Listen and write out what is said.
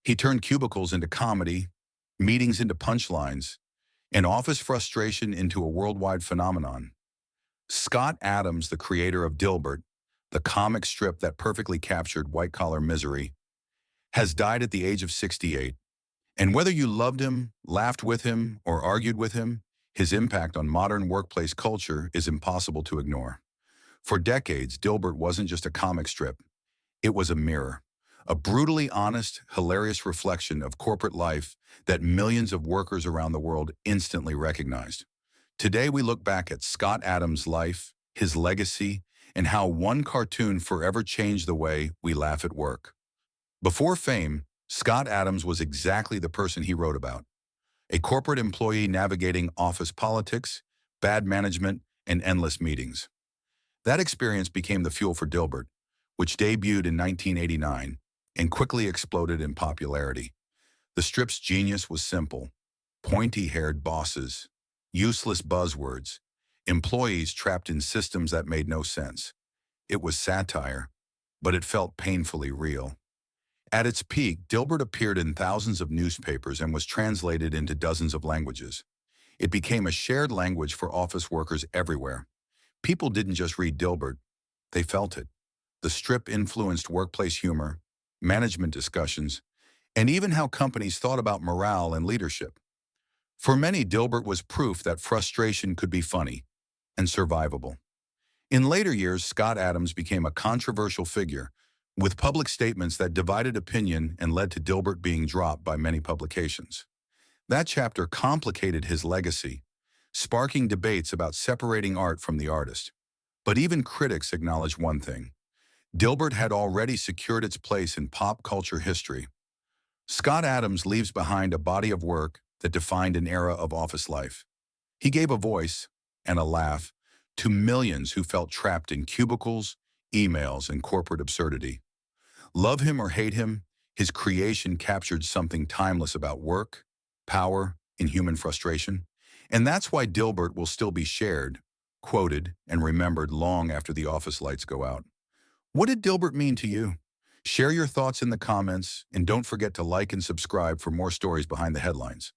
He turned cubicles into comedy, meetings into punchlines, and office frustration into a worldwide phenomenon. Scott Adams, the creator of Dilbert, the comic strip that perfectly captured white-collar misery, has died at the age of 68. And whether you loved him, laughed with him, or argued with him, his impact on modern workplace culture is impossible to ignore. For decades, Dilbert wasn't just a comic strip. It was a mirror, a brutally honest, hilarious reflection of corporate life that millions of workers around the world instantly recognized. Today, we look back at Scott Adams' life, his legacy, and how one cartoon forever changed the way we laugh at work. Before fame, Scott Adams was exactly the person he wrote about, a corporate employee navigating office politics, bad management, and endless meetings. That experience became the fuel for Dilbert, which debuted in 1989 and quickly exploded in popularity. The strip's genius was simple: pointy-haired bosses, useless buzzwords, employees trapped in systems that made no sense. It was satire, but it felt painfully real. At its peak, Dilbert appeared in thousands of newspapers and was translated into dozens of languages. It became a shared language for office workers everywhere. People didn't just read Dilbert, they felt it. The strip influenced workplace humor, management discussions, and even how companies thought about morale and leadership. For many, Dilbert was proof that frustration could be funny and survivable. In later years, Scott Adams became a controversial figure, with public statements that divided opinion and led to Dilbert being dropped by many publications. That chapter complicated his legacy, sparking debates about separating art from the artist. But even critics acknowledge one thing: Dilbert had already secured its place in pop culture history. Scott Adams leaves behind a body of work that defined an era of office life. He gave a voice and a laugh to millions who felt trapped in cubicles, emails, and corporate absurdity. Love him or hate him, his creation captured something timeless about work, power, and human frustration. And that's why Dilbert will still be shared, quoted, and remembered long after the office lights go out. What did Dilbert mean to you? Share your thoughts in the comments, and don't forget to like and subscribe for more stories behind the headlines.